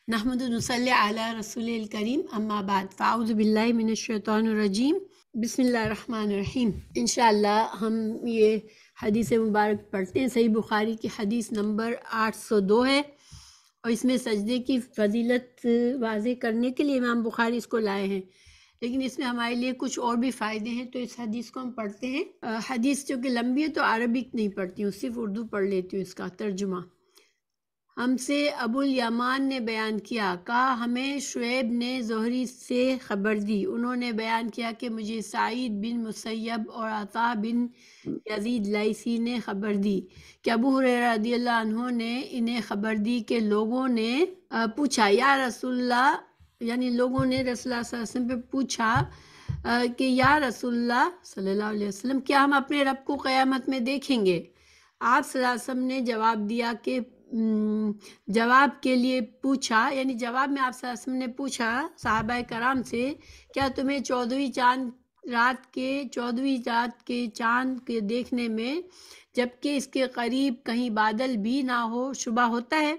نحمد و نصلی علی رسول الکریم اما بعد فاعوذ باللہ من الشیطان الرجیم بسم اللہ الرحمن الرحیم۔ انشاءاللہ ہم یہ حدیث مبارک پڑھتے ہیں۔ صحیح بخاری کی حدیث نمبر 802 ہے، اور اس میں سجدے کی فضیلت واضح کرنے کے لیے امام بخاری اس کو لائے ہیں، لیکن اس میں ہمارے لیے کچھ اور بھی فائدے ہیں، تو اس حدیث کو ہم پڑھتے ہیں۔ حدیث جو کہ لمبی ہے تو عربک نہیں پڑھتی ہوں، صرف اردو پڑھ لیتی ہوں اس کا ترجمہ۔ ہم سے ابو الیمان نے بیان کیا، کہا ہمیں شعیب نے زہری سے خبر دی، انہوں نے بیان کیا کہ مجھے سعید بن مسیب اور عطا بن یزید لیثی نے خبر دی کہ ابو ہریرہ رضی اللہ عنہ نے انہیں خبر دی کہ لوگوں نے پوچھا یا رسول اللہ، یعنی لوگوں نے رسول اللہ صلی اللہ علیہ وسلم پہ پوچھا کہ یا رسول اللہ صلی اللہ علیہ وسلم، کیا ہم اپنے رب کو قیامت میں دیکھیں گے؟ آپ صلی اللہ علیہ وسلم نے جواب دیا کہ جواب کے لیے پوچھا، یعنی جواب میں آپ صلی اللہ علیہ وسلم نے پوچھا صحابہ کرام سے، کیا تمہیں 14ویں رات کے چاند کے دیکھنے میں جبکہ اس کے قریب کہیں بادل بھی نہ ہو شبہ ہوتا ہے؟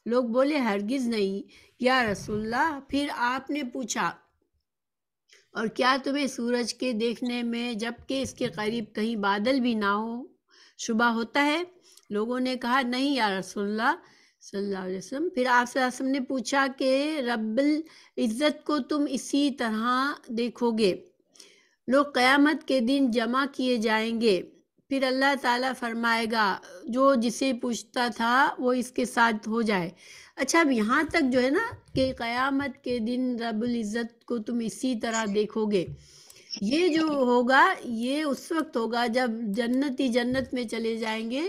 لوگ بولے ہرگز نہیں یا رسول اللہ۔ پھر آپ نے پوچھا اور کیا تمہیں سورج کے دیکھنے میں جبکہ اس کے قریب کہیں بادل بھی نہ ہو شبہ ہوتا ہے؟ لوگوں نے کہا نہیں یا رسول اللہ صلی اللہ علیہ وسلم۔ پھر آپ صلی اللہ علیہ وسلم نے پوچھا کہ رب العزت کو تم اسی طرح دیکھو گے؟ لوگ قیامت کے دن جمع کیے جائیں گے، پھر اللہ تعالیٰ فرمائے گا جو جسے پوچھتا تھا وہ اس کے ساتھ ہو جائے۔ اچھا، اب یہاں تک جو ہے نا کہ قیامت کے دن رب العزت کو تم اسی طرح دیکھو گے، یہ جو ہوگا یہ اس وقت ہوگا جب جنتی جنت میں چلے جائیں گے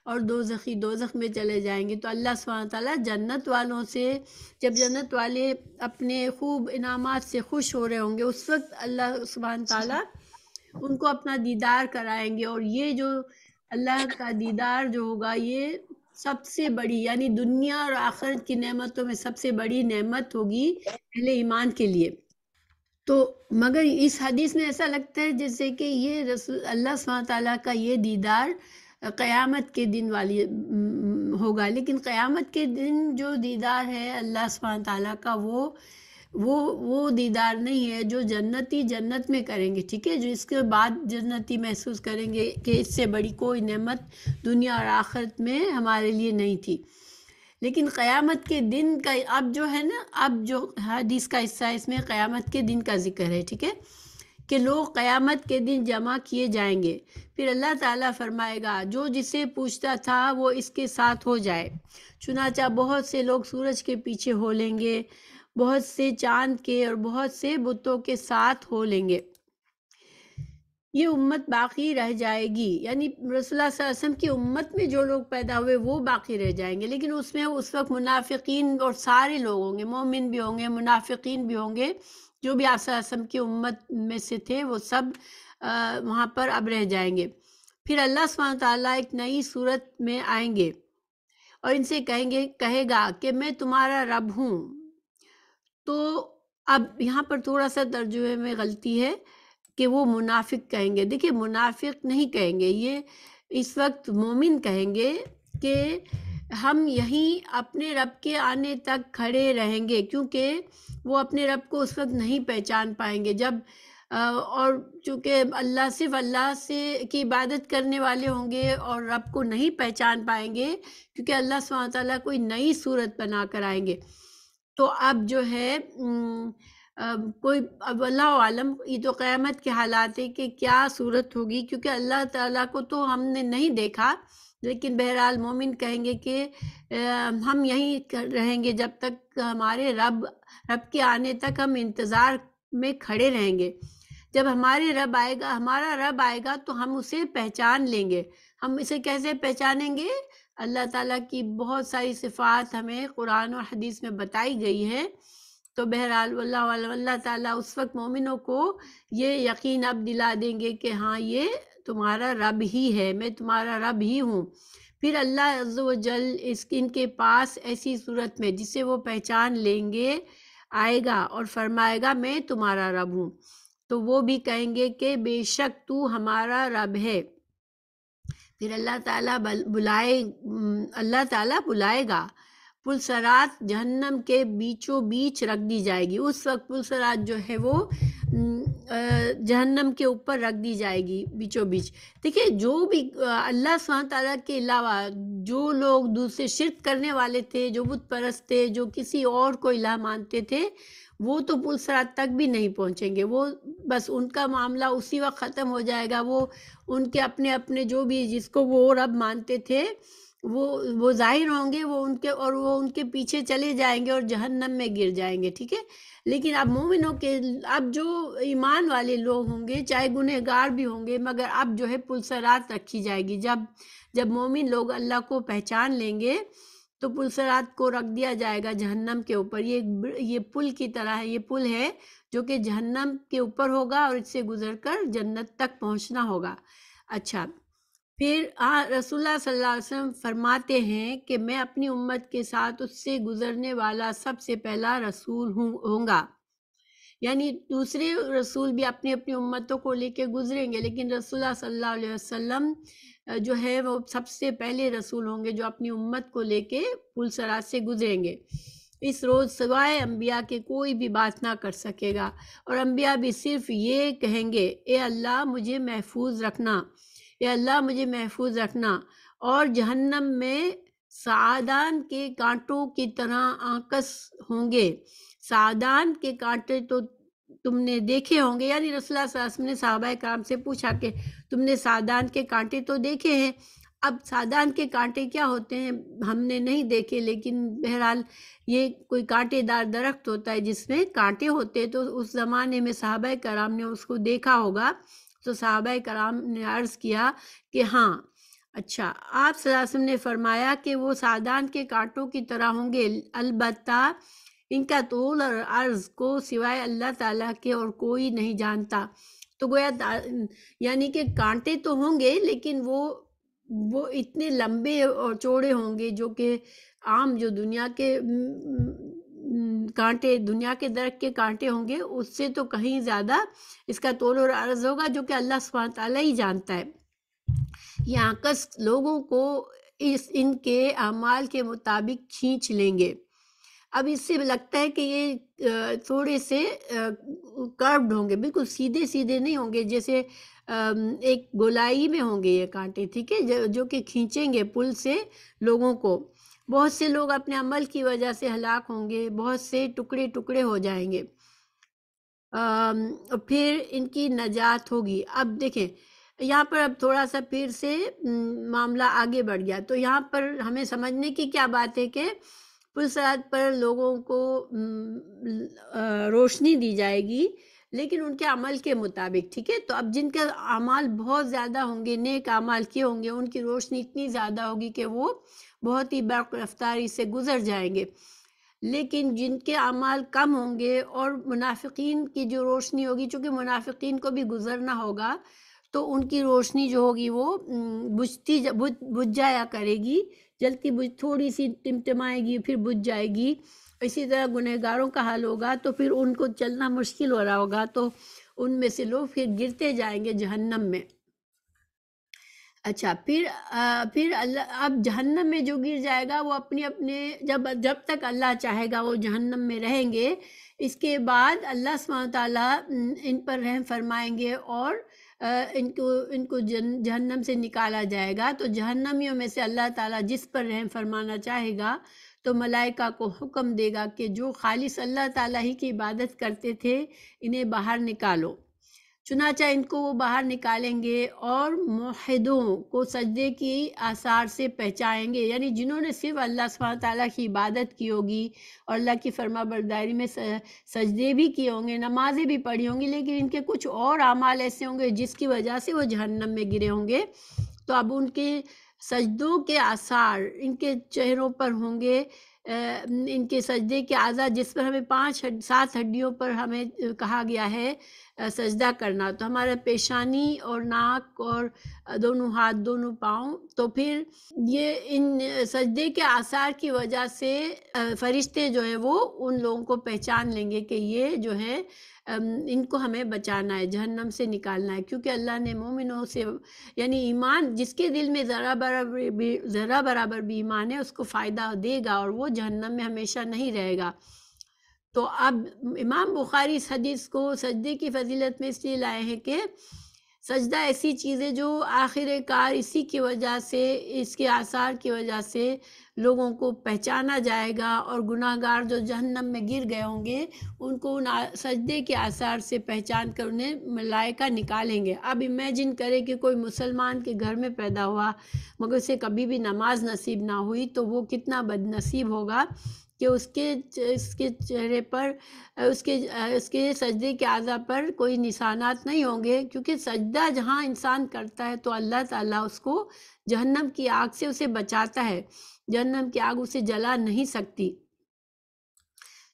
اور دوزخی دوزخ میں چلے جائیں گے، تو اللہ سبحانہ تعالیٰ جنت والوں سے، جب جنت والے اپنے خوب انعامات سے خوش ہو رہے ہوں گے، اس وقت اللہ سبحانہ تعالیٰ ان کو اپنا دیدار کرائیں گے، اور یہ جو اللہ کا دیدار جو ہوگا یہ سب سے بڑی، یعنی دنیا اور آخرت کی نعمتوں میں سب سے بڑی نعمت ہوگی اہل ایمان کے لیے۔ تو مگر اس حدیث میں ایسا لگتا ہے جیسے کہ یہ رسول اللہ سبحانہ تعالیٰ کا یہ دیدار قیامت کے دن والی ہوگا، لیکن قیامت کے دن جو دیدار ہے اللہ سبحانہ تعالیٰ کا وہ دیدار نہیں ہے جو جنتی جنت میں کریں گے، ٹھیک ہے، جو اس کے بعد جنتی محسوس کریں گے کہ اس سے بڑی کوئی نعمت دنیا اور آخرت میں ہمارے لیے نہیں تھی۔ لیکن قیامت کے دن کا اب جو ہے نا، اب جو حدیث کا حصہ ہے اس میں قیامت کے دن کا ذکر ہے، ٹھیک ہے، کہ لوگ قیامت کے دن جمع کیے جائیں گے، پھر اللہ تعالیٰ فرمائے گا جو جسے پوچھتا تھا وہ اس کے ساتھ ہو جائے۔ چنانچہ بہت سے لوگ سورج کے پیچھے ہو لیں گے، بہت سے چاند کے اور بہت سے بتوں کے ساتھ ہو لیں گے، یہ امت باقی رہ جائے گی، یعنی رسول اللہ صلی اللہ علیہ وسلم کی امت میں جو لوگ پیدا ہوئے وہ باقی رہ جائیں گے، لیکن اس میں اس وقت منافقین اور سارے لوگ ہوں گے، مومن بھی ہوں گے، منافقین بھی ہوں گے، جو بھی آپ صلی اللہ علیہ وسلم کی امت میں سے تھے وہ سب وہاں پر اب رہ جائیں گے۔ پھر اللہ سبحانہ تعالیٰ ایک نئی صورت میں آئیں گے اور ان سے کہے گا کہ میں تمہارا رب ہوں۔ تو اب یہاں پر تھوڑا سا ترجمے میں غلطی ہے کہ وہ منافق کہیں گے، دیکھیں منافق نہیں کہیں گے، یہ اس وقت مومن کہیں گے کہ ہم یہیں اپنے رب کے آنے تک کھڑے رہیں گے، کیونکہ وہ اپنے رب کو اس وقت نہیں پہچان پائیں گے جب اور چونکہ صرف اللہ سے کی عبادت کرنے والے ہوں گے اور رب کو نہیں پہچان پائیں گے، کیونکہ اللہ سبحانہ تعالیٰ کوئی نئی صورت بنا کر آئیں گے۔ تو اب جو ہے کوئی اب اللہ عالم، یہ تو قیامت کے حالات ہے کہ کیا صورت ہوگی، کیونکہ اللہ تعالیٰ کو تو ہم نے نہیں دیکھا، لیکن بہرحال مومن کہیں گے کہ ہم یہیں رہیں گے جب تک ہمارے رب کے آنے تک ہم انتظار میں کھڑے رہیں گے۔ جب ہمارا رب آئے گا تو ہم اسے پہچان لیں گے۔ ہم اسے کیسے پہچانیں گے؟ اللہ تعالیٰ کی بہت ساری صفات ہمیں قرآن اور حدیث میں بتائی گئی ہے، تو بہرحال اللہ تعالیٰ اس وقت مومنوں کو یہ یقین اب دلا دیں گے کہ ہاں یہ تمہارا رب ہی ہے، میں تمہارا رب ہی ہوں۔ پھر اللہ عز و جل ان کے پاس ایسی صورت میں جسے وہ پہچان لیں گے آئے گا اور فرمائے گا میں تمہارا رب ہوں، تو وہ بھی کہیں گے کہ بے شک تو ہمارا رب ہے۔ پھر اللہ تعالیٰ بلائے گا پلسرات جہنم کے بیچوں بیچ رکھ دی جائے گی. اس وقت پلسرات جو ہے وہ جہنم کے اوپر رکھ دی جائے گی بیچوں بیچ. دیکھیے جو بھی اللہ سبحانہ تعالیٰ کے علاوہ جو لوگ دوسرے شرک کرنے والے تھے، جو بت پرست تھے، جو کسی اور کو الہ مانتے تھے، وہ تو پلسرات تک بھی نہیں پہنچیں گے. وہ بس ان کا معاملہ اسی وقت ختم ہو جائے گا. وہ ان کے اپنے جو بھی جس کو وہ رب مانتے تھے وہ ظاہر ہوں گے، وہ ان کے پیچھے چلے جائیں گے اور جہنم میں گر جائیں گے. ٹھیک ہے. لیکن اب مومنوں کے اب جو ایمان والے لوگ ہوں گے، چاہے گنہگار بھی ہوں گے، مگر اب جو ہے پلسرات رکھی جائے گی. جب مومن لوگ اللہ کو پہچان لیں گے تو پلسرات کو رکھ دیا جائے گا جہنم کے اوپر. یہ پل کی طرح ہے. یہ پل ہے جو کہ جہنم کے اوپر ہوگا اور اس سے گزر کر جنت تک پہنچنا ہوگا. اچھا، پھر رسول اللہ صلی اللہ علیہ وسلم فرماتے ہیں کہ میں اپنی امت کے ساتھ اس سے گزرنے والا سب سے پہلا رسول ہوں گا. یعنی دوسرے رسول بھی اپنی امتوں کو لے کے گزریں گے، لیکن رسول اللہ صلی اللہ علیہ وسلم جو ہے وہ سب سے پہلے رسول ہوں گے جو اپنی امت کو لے کے پلسرات سے گزریں گے. اس روز سوائے انبیاء کے کوئی بھی بات نہ کر سکے گا، اور انبیاء بھی صرف یہ کہیں گے، اے اللہ مجھے محفوظ رکھنا، اے اللہ مجھے محفوظ رکھنا. اور جہنم میں سعادان کے کانٹوں کی طرح آنکس ہوں گے. سعادان کے کانٹے تو تم نے دیکھے ہوں گے. یعنی رسول اللہ صلی اللہ علیہ وسلم نے صحابہ کرام سے پوچھا کہ تم نے سعادان کے کانٹے تو دیکھے ہیں. اب سعادان کے کانٹے کیا ہوتے ہیں ہم نے نہیں دیکھے، لیکن بہرحال یہ کوئی کانٹے دار درخت ہوتا ہے جس میں کانٹے ہوتے. تو اس زمانے میں صحابہ کرام نے اس کو دیکھا ہوگا. تو صحابہ کرام نے عرض کیا کہ ہاں. اچھا، آپ صلی اللہ علیہ وسلم نے فرمایا کہ وہ سعادان کے کانٹوں کی طرح ہوں گے، البتہ ان کا طول اور عرض کو سوائے اللہ تعالیٰ کے اور کوئی نہیں جانتا. تو گویا یعنی کہ کانٹے تو ہوں گے، لیکن وہ اتنے لمبے اور چوڑے ہوں گے جو کہ عام جو دنیا کے کانٹے، دنیا کے درخت کے کانٹے ہوں گے اس سے تو کہیں زیادہ اس کا طول اور عرض ہوگا، جو کہ اللہ سبحانہ تعالیٰ ہی جانتا ہے. یہ آنکس لوگوں کو ان کے اعمال کے مطابق کھینچ لیں گے. اب اس سے لگتا ہے کہ یہ تھوڑے سے کربڈ ہوں گے، بالکل سیدھے سیدھے نہیں ہوں گے، جیسے ایک گولائی میں ہوں گے یہ کانٹے. ٹھیک ہے، جو کہ کھینچیں گے پل سے لوگوں کو. بہت سے لوگ اپنے عمل کی وجہ سے ہلاک ہوں گے، بہت سے ٹکڑے ٹکڑے ہو جائیں گے، پھر ان کی نجات ہوگی. اب دیکھیں یہاں پر اب تھوڑا سا پھر سے معاملہ آگے بڑھ گیا. تو یہاں پر ہمیں سمجھنے کی کیا بات ہے کہ پلسرات پر لوگوں کو روشنی دی جائے گی، لیکن ان کے عمل کے مطابق. ٹھیک ہے. تو اب جن کے اعمال بہت زیادہ ہوں گے، نیک اعمال کیے ہوں گے، ان کی روشنی اتنی زیادہ ہوگی کہ وہ بہت ہی برق رفتاری سے گزر جائیں گے. لیکن جن کے اعمال کم ہوں گے اور منافقین کی جو روشنی ہوگی، چونکہ منافقین کو بھی گزرنا ہوگا، تو ان کی روشنی جو ہوگی وہ بجھ جایا کرے گی، جلتی تھوڑی سی ٹمٹمائے گی پھر بجھ جائے گی. اسی طرح گنہگاروں کا حال ہوگا، تو پھر ان کو چلنا مشکل ہو رہا ہوگا، تو ان میں سے لوگ پھر گرتے جائیں گے جہنم میں. اچھا، پھر اللہ اب جہنم میں جو گر جائے گا وہ اپنے جب تک اللہ چاہے گا وہ جہنم میں رہیں گے. اس کے بعد اللہ سبحانہ تعالیٰ ان پر رحم فرمائیں گے اور ان کو جہنم سے نکالا جائے گا. تو جہنمیوں میں سے اللہ تعالیٰ جس پر رحم فرمانا چاہے گا تو ملائکہ کو حکم دے گا کہ جو خالص اللہ تعالیٰ ہی کی عبادت کرتے تھے انہیں باہر نکالو. چنانچہ ان کو وہ باہر نکالیں گے اور موحدوں کو سجدے کی آثار سے پہچانیں گے. یعنی جنہوں نے صرف اللہ سبحانہ تعالیٰ کی عبادت کی ہوگی اور اللہ کی فرما برداری میں سجدے بھی کیے ہوں گے، نمازیں بھی پڑھی ہوں گی، لیکن ان کے کچھ اور اعمال ایسے ہوں گے جس کی وجہ سے وہ جہنم میں گرے ہوں گے. تو اب ان کے سجدوں کے آثار ان کے چہروں پر ہوں گے. ان کے سجدے کے اعضاء جس پر ہمیں 5-7 ہڈیوں پر ہمیں کہا گیا ہے سجدہ کرنا، تو ہمارا پیشانی اور ناک اور دونوں ہاتھ دونوں پاؤں، تو پھر یہ ان سجدے کے آثار کی وجہ سے فرشتے جو ہے وہ ان لوگوں کو پہچان لیں گے کہ یہ جو ہے ان کو ہمیں بچانا ہے، جہنم سے نکالنا ہے، کیونکہ اللہ نے مومنوں سے یعنی ایمان جس کے دل میں ذرا برابر بھی ایمان ہے اس کو فائدہ دے گا اور وہ جہنم میں ہمیشہ نہیں رہے گا۔ تو اب امام بخاری اس حدیث کو سجدے کی فضیلت میں اس لیے لائے ہیں کہ سجدہ ایسی چیز ہے جو آخر کار اسی کی وجہ سے، اس کے آثار کی وجہ سے لوگوں کو پہچانا جائے گا، اور گناہ گار جو جہنم میں گر گئے ہوں گے ان کو ان سجدے کے آثار سے پہچان کر انہیں ملائکہ نکالیں گے۔ اب امیجن کرے کہ کوئی مسلمان کے گھر میں پیدا ہوا مگر اسے کبھی بھی نماز نصیب نہ ہوئی، تو وہ کتنا بد نصیب ہوگا کہ اس کے چہرے پر اس کے سجدے کے اعضاء پر کوئی نشانات نہیں ہوں گے، کیونکہ سجدہ جہاں انسان کرتا ہے تو اللہ تعالیٰ اس کو جہنم کی آگ سے اسے بچاتا ہے، جہنم کی آگ اسے جلا نہیں سکتی۔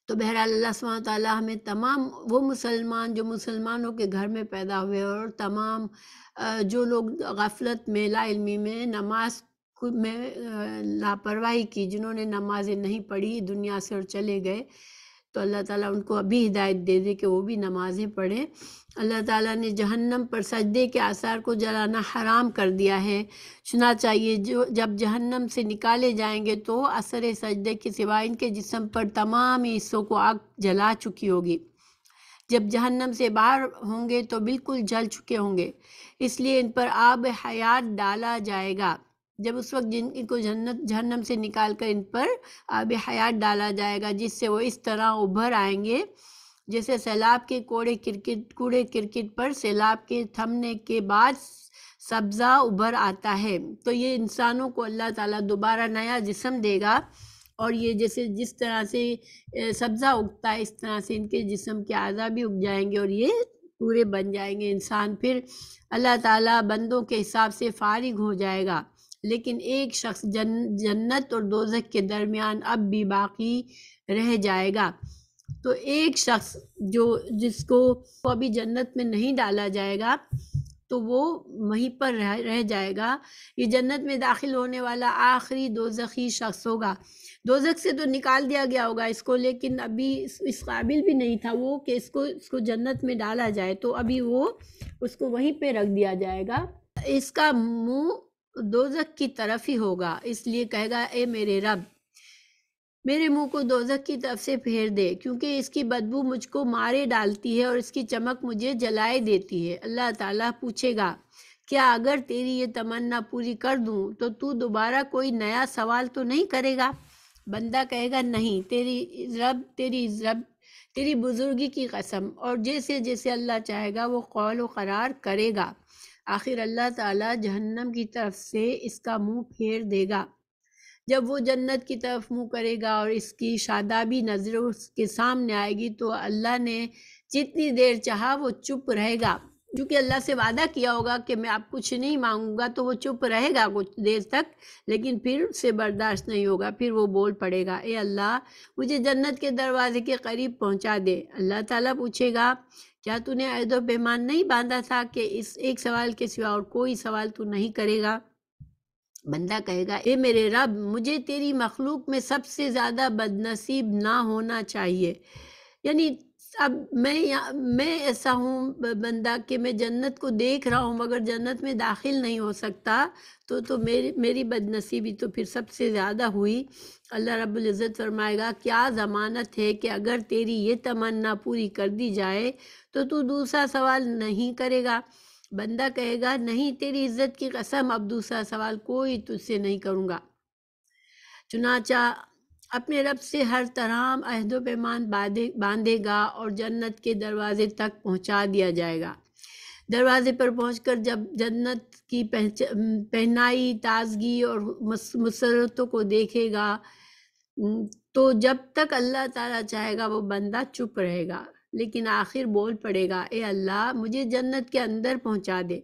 تو بہرحال اللہ سبحانہ وتعالیٰ ہمیں تمام وہ مسلمان جو مسلمانوں کے گھر میں پیدا ہوئے اور تمام جو لوگ غفلت میں لا علمی میں نماز میں لاپرواہی کی، جنہوں نے نمازیں نہیں پڑھی دنیا سے اور چلے گئے، تو اللہ تعالیٰ ان کو ابھی ہدایت دے دے کہ وہ بھی نمازیں پڑھیں۔ اللہ تعالیٰ نے جہنم پر سجدے کے آثار کو جلانا حرام کر دیا ہے، چنانچہ یہ جب جہنم سے نکالے جائیں گے تو اثر سجدے کے سوا ان کے جسم پر تمام حصوں کو آگ جلا چکی ہوگی۔ جب جہنم سے باہر ہوں گے تو بالکل جل چکے ہوں گے، اس لیے ان پر آب حیات ڈالا جائے گا۔ جب اس وقت ان کو جہنم سے نکال کر ان پر آب حیات ڈالا جائے گا، جس سے وہ اس طرح ابھر آئیں گے جیسے سیلاب کے کوڑے کرکٹ پر سیلاب کے تھمنے کے بعد سبزہ ابھر آتا ہے۔ تو یہ انسانوں کو اللہ تعالیٰ دوبارہ نیا جسم دے گا، اور یہ جس طرح سے سبزہ اگتا ہے اس طرح سے ان کے جسم کے اعضاء بھی اگ جائیں گے اور یہ پورے بن جائیں گے انسان۔ پھر اللہ تعالیٰ بندوں کے حساب سے فارغ ہو جائے گا، لیکن ایک شخص جنت اور دوزخ کے درمیان اب بھی باقی رہ جائے گا۔ تو ایک شخص جس کو ابھی جنت میں نہیں ڈالا جائے گا تو وہ وہیں پر رہ جائے گا، یہ جنت میں داخل ہونے والا آخری دوزخی شخص ہوگا۔ دوزخ سے تو نکال دیا گیا ہوگا اس کو، لیکن ابھی اس قابل بھی نہیں تھا وہ کہ اس کو جنت میں ڈالا جائے، تو ابھی وہ اس کو وہیں پہ رکھ دیا جائے گا۔ اس کا منہ دوزخ کی طرف ہی ہوگا، اس لیے کہے گا اے میرے رب میرے منہ کو دوزخ کی طرف سے پھیر دے، کیونکہ اس کی بدبو مجھ کو مارے ڈالتی ہے اور اس کی چمک مجھے جلائے دیتی ہے۔ اللہ تعالیٰ پوچھے گا کیا اگر تیری یہ تمنا پوری کر دوں تو تو دوبارہ کوئی نیا سوال تو نہیں کرے گا؟ بندہ کہے گا نہیں، تیری بزرگی کی قسم، اور جیسے جیسے اللہ چاہے گا وہ قول و قرار کرے گا۔ آخر اللہ تعالیٰ جہنم کی طرف سے اس کا منہ پھیر دے گا۔ جب وہ جنت کی طرف منہ کرے گا اور اس کی شادابی نظر اس کے سامنے آئے گی تو اللہ نے جتنی دیر چاہا وہ چپ رہے گا، کیونکہ اللہ سے وعدہ کیا ہوگا کہ میں اب کچھ نہیں مانگوں گا، تو وہ چپ رہے گا کچھ دیر تک، لیکن پھر اس سے برداشت نہیں ہوگا، پھر وہ بول پڑے گا اے اللہ مجھے جنت کے دروازے کے قریب پہنچا دے۔ اللہ تعالیٰ پوچھے گا کیا تو نے عہد و پیمان نہیں باندھا تھا کہ اس ایک سوال کے سوا اور کوئی سوال تو نہیں کرے گا؟ بندہ کہے گا اے میرے رب مجھے تیری مخلوق میں سب سے زیادہ بد نصیب نہ ہونا چاہیے، یعنی اب میں ایسا ہوں بندہ کہ میں جنت کو دیکھ رہا ہوں مگر جنت میں داخل نہیں ہو سکتا، تو میری بد نصیبی تو پھر سب سے زیادہ ہوئی۔ اللہ رب العزت فرمائے گا کیا ضمانت ہے کہ اگر تیری یہ تمنا پوری کر دی جائے تو دوسرا سوال نہیں کرے گا؟ بندہ کہے گا نہیں، تیری عزت کی قسم اب دوسرا سوال کوئی تجھ سے نہیں کروں گا۔ چنانچہ اپنے رب سے ہر طرح عہد و پیمان باندھے گا اور جنت کے دروازے تک پہنچا دیا جائے گا۔ دروازے پر پہنچ کر جب جنت کی پہنائی تازگی اور مسرتوں کو دیکھے گا تو جب تک اللہ تعالیٰ چاہے گا وہ بندہ چپ رہے گا، لیکن آخر بول پڑے گا اے اللہ مجھے جنت کے اندر پہنچا دے۔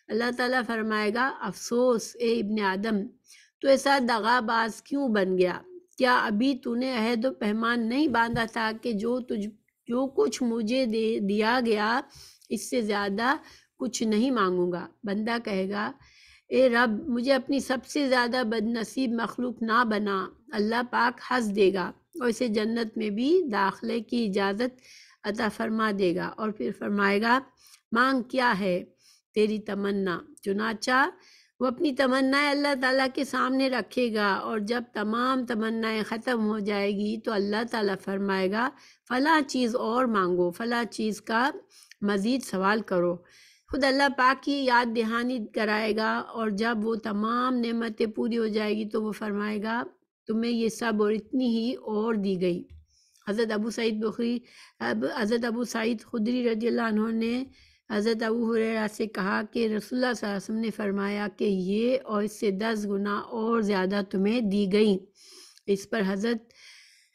اللہ تعالیٰ فرمائے گا افسوس اے ابن آدم، تو ایسا دغا باز کیوں بن گیا؟ کیا ابھی تو نے عہد و پیمان نہیں باندھا تھا کہ جو کچھ مجھے دیا گیا اس سے زیادہ کچھ نہیں مانگوں گا۔ بندہ کہے گا اے رب مجھے اپنی سب سے زیادہ بد نصیب مخلوق نہ بنا۔ اللہ پاک ہنس دے گا اور اسے جنت میں بھی داخلے کی اجازت عطا فرما دے گا، اور پھر فرمائے گا مانگ کیا ہے تیری تمنا۔ چنانچہ وہ اپنی تمنائیں اللہ تعالیٰ کے سامنے رکھے گا، اور جب تمام تمنائیں ختم ہو جائے گی تو اللہ تعالیٰ فرمائے گا فلاں چیز اور مانگو، فلاں چیز کا مزید سوال کرو۔ خود اللہ پاک کی یاد دہانی کرائے گا، اور جب وہ تمام نعمتیں پوری ہو جائے گی تو وہ فرمائے گا تمہیں یہ سب اور اتنی ہی اور دی گئی۔ حضرت ابو سعید خدری رضی اللہ عنہ نے حضرت ابو ہریرہ سے کہا کہ رسول اللہ صلی اللہ علیہ وسلم نے فرمایا کہ یہ اور اس سے 10 گنا اور زیادہ تمہیں دی گئی۔ اس پر حضرت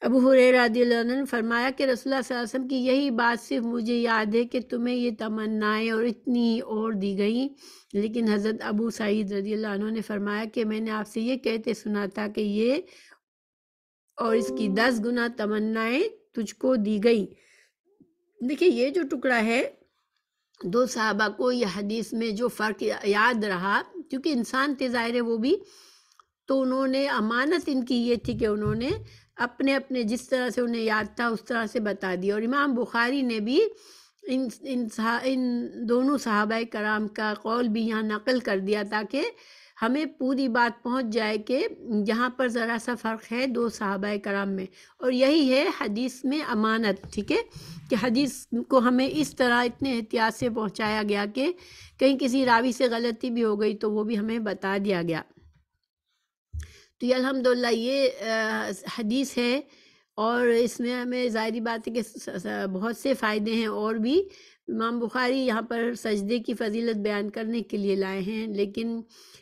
ابو ہریرہ رضی اللہ عنہ نے فرمایا کہ رسول اللہ صلی اللہ علیہ وسلم کی یہی بات صرف مجھے یاد ہے کہ تمہیں یہ تمنائیں اور اتنی اور دی گئیں، لیکن حضرت ابو سعید رضی اللہ عنہ نے فرمایا کہ میں نے آپ سے یہ کہتے سنا تھا کہ یہ اور اس کی 10 گنا تمنائیں تجھ کو دی گئی۔ دیکھیں یہ جو ٹکڑا ہے، دو صحابہ کو یہ حدیث میں جو فرق یاد رہا، کیونکہ انسان تھے ظاہر ہے وہ بھی، تو انہوں نے امانت ان کی یہ تھی کہ انہوں نے اپنے اپنے جس طرح سے انہیں یاد تھا اس طرح سے بتا دیا، اور امام بخاری نے بھی ان دونوں صحابہ کرام کا قول بھی یہاں نقل کر دیا تاکہ ہمیں پوری بات پہنچ جائے کہ یہاں پر ذرا سا فرق ہے دو صحابہ کرام میں، اور یہی ہے حدیث میں امانت، ٹھیک ہے، کہ حدیث کو ہمیں اس طرح اتنے احتیاط سے پہنچایا گیا کہ کہیں کسی راوی سے غلطی بھی ہو گئی تو وہ بھی ہمیں بتا دیا گیا۔ تو یہ الحمدللہ یہ حدیث ہے، اور اس میں ہمیں ظاہری بات ہے کہ بہت سے فائدے ہیں، اور بھی امام بخاری یہاں پر سجدے کی فضیلت بیان کرنے کے لیے لائے ہیں، لیکن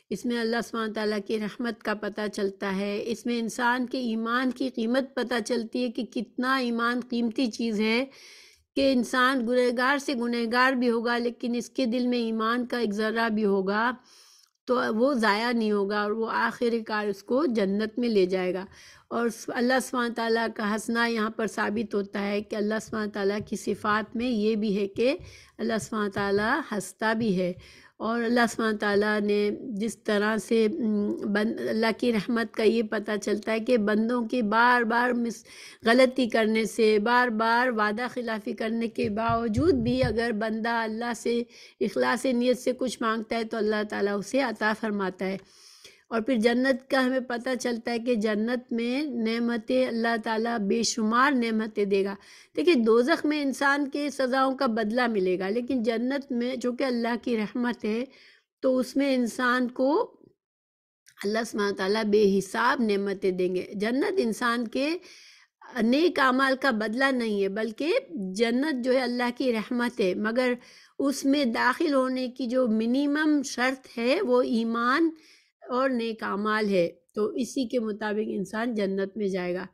اس میں اللہ سبحانہ تعالیٰ کی رحمت کا پتہ چلتا ہے، اس میں انسان کے ایمان کی قیمت پتہ چلتی ہے کہ کتنا ایمان قیمتی چیز ہے، کہ انسان گنہگار سے گنہگار بھی ہوگا لیکن اس کے دل میں ایمان کا ایک ذرہ بھی ہوگا تو وہ ضائع نہیں ہوگا، اور وہ آخر کار اس کو جنت میں لے جائے گا۔ اور اللہ سبحانہ تعالیٰ کا ہنسنا یہاں پر ثابت ہوتا ہے کہ اللہ سبحانہ تعالیٰ کی صفات میں یہ بھی ہے کہ اللہ سبحانہ تعالیٰ ہنستا بھی ہے، اور اللہ سبحانہ تعالیٰ نے جس طرح سے اللہ کی رحمت کا یہ پتہ چلتا ہے کہ بندوں کے بار بار غلطی کرنے سے، بار بار وعدہ خلافی کرنے کے باوجود بھی اگر بندہ اللہ سے اخلاص نیت سے کچھ مانگتا ہے تو اللہ تعالیٰ اسے عطا فرماتا ہے۔ اور پھر جنت کا ہمیں پتہ چلتا ہے کہ جنت میں نعمتیں اللہ تعالیٰ بے شمار نعمتیں دے گا۔ دیکھیں دوزخ میں انسان کے سزاؤں کا بدلہ ملے گا، لیکن جنت میں جو کہ اللہ کی رحمت ہے تو اس میں انسان کو اللہ سبحانہ تعالیٰ بے حساب نعمتیں دیں گے۔ جنت انسان کے نیک اعمال کا بدلہ نہیں ہے، بلکہ جنت جو ہے اللہ کی رحمت ہے، مگر اس میں داخل ہونے کی جو منیمم شرط ہے وہ ایمان اور نیک اعمال ہے، تو اسی کے مطابق انسان جنت میں جائے گا۔